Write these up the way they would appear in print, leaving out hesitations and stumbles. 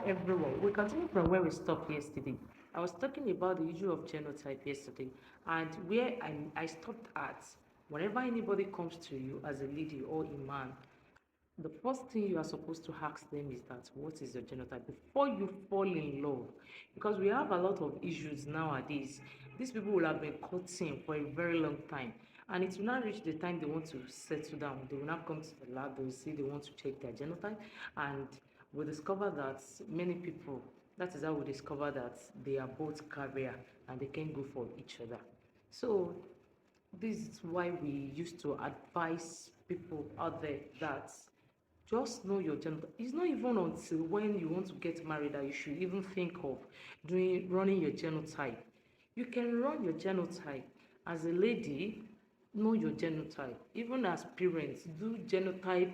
everyone. We continue from where we stopped yesterday. I was talking about the issue of genotype yesterday, and where I stopped at whenever anybody comes to you as a lady or a man, the first thing you are supposed to ask them is that what is your genotype before you fall in love, because we have a lot of issues nowadays. These people will have been courting for a very long time, and it will not reach the time they want to settle down. They will not come to the lab. They will say they want to check their genotype, and we discover that many people, that is how we discover that they are both carrier and they can go for each other. So this is why we used to advise people out there that just know your gender. It's not even until when you want to get married that you should even think of running your genotype. You can run your genotype as a lady. Know your genotype. Even as parents, do genotype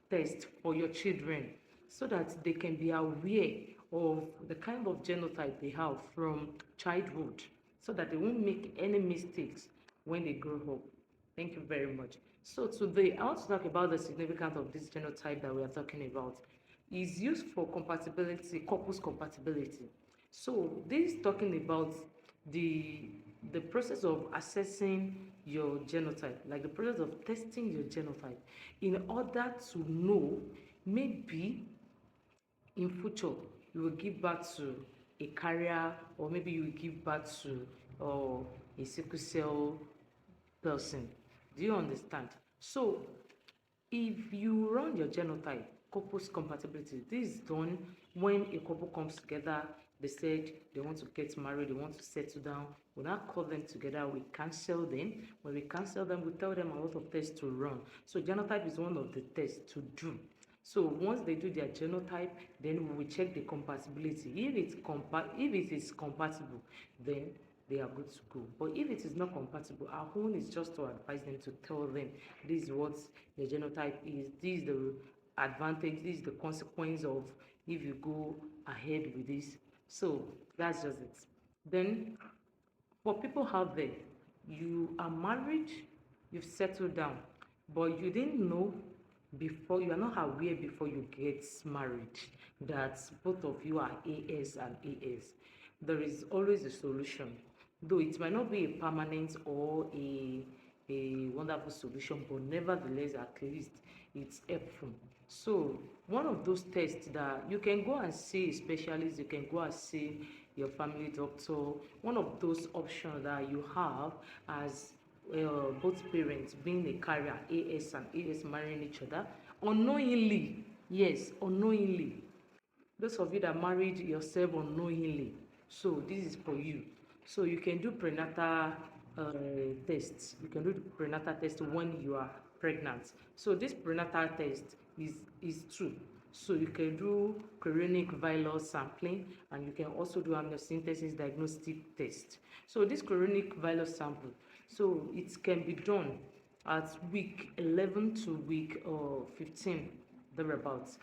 test for your children so that they can be aware of the kind of genotype they have from childhood, so that they won't make any mistakes when they grow up. Thank you very much. So today I want to talk about the significance of this genotype that we are talking about. It's used for compatibility, couples compatibility. So this is talking about the the process of assessing your genotype, like the process of testing your genotype, in order to know maybe in future you will give birth to a carrier, or maybe you will give birth to a sickle cell person. Do you understand? So if you run your genotype, couples compatibility, this is done when a couple comes together. They said they want to get married, they want to settle down. We now call them together, we cancel them. When we cancel them, we tell them a lot of tests to run. So genotype is one of the tests to do. So once they do their genotype, then we will check the compatibility. If it is compatible, then they are good to go. But if it is not compatible, our own is just to advise them, to tell them this is what the genotype is, this is the advantage, this is the consequence of if you go ahead with this. So that's just it. Then for people out there, you are married, you've settled down, but you didn't know before, you are not aware before you get married that both of you are AS and AS. There is always a solution, though it might not be a permanent or a wonderful solution, but nevertheless, at least it's helpful. So one of those tests that you can go and see a specialist, you can go and see your family doctor. One of those options that you have as both parents being a carrier, AS and AS marrying each other unknowingly. Yes, unknowingly. Those of you that married yourself unknowingly, so this is for you. So you can do prenatal tests. You can do the prenatal test when you are pregnant. So this prenatal test is two. So you can do chorionic villus sampling, and you can also do amniocentesis diagnostic test. So this chorionic villus sample, so it can be done at week 11 to week 15, thereabouts,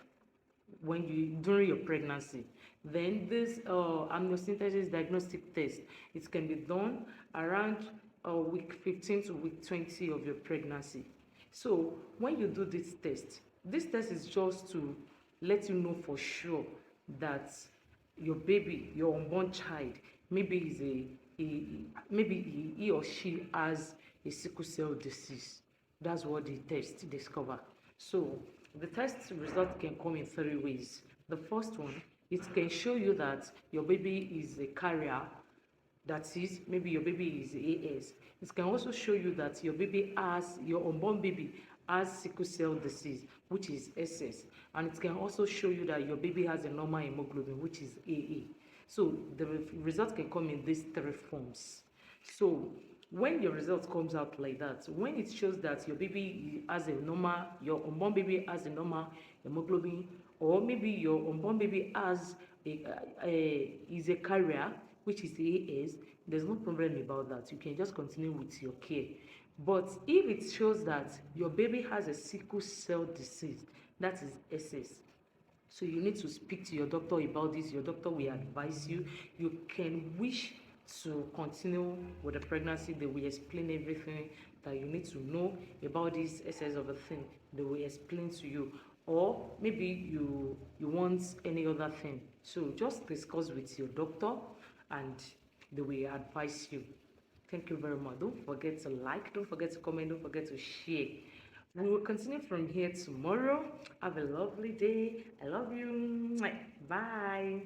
when you during your pregnancy. Then this amniocentesis diagnostic test, it can be done around week 15 to week 20 of your pregnancy. So when you do this test is just to let you know for sure that your baby, your unborn child, maybe is maybe he or she has a sickle cell disease. That's what the test discover. So the test result can come in three ways. The first one, it can show you that your baby is a carrier, that is, maybe your baby is AS. It can also show you that your unborn baby has sickle cell disease, which is SS. And it can also show you that your baby has a normal hemoglobin, which is AA. So the result can come in these three forms. So when your result comes out like that, when it shows that your unborn baby has a normal hemoglobin, or maybe your unborn baby is a carrier, which is AS, there's no problem about that. You can just continue with your care. But if it shows that your baby has a sickle cell disease, that is SS, so you need to speak to your doctor about this. Your doctor will advise you. You can wish to continue with the pregnancy. They will explain everything that you need to know about this essence of a thing. They will explain to you. or maybe you want any other thing. So just discuss with your doctor and they will advise you. Thank you very much. Don't forget to like, don't forget to comment, don't forget to share. We will continue from here tomorrow. Have a lovely day. I love you. Bye.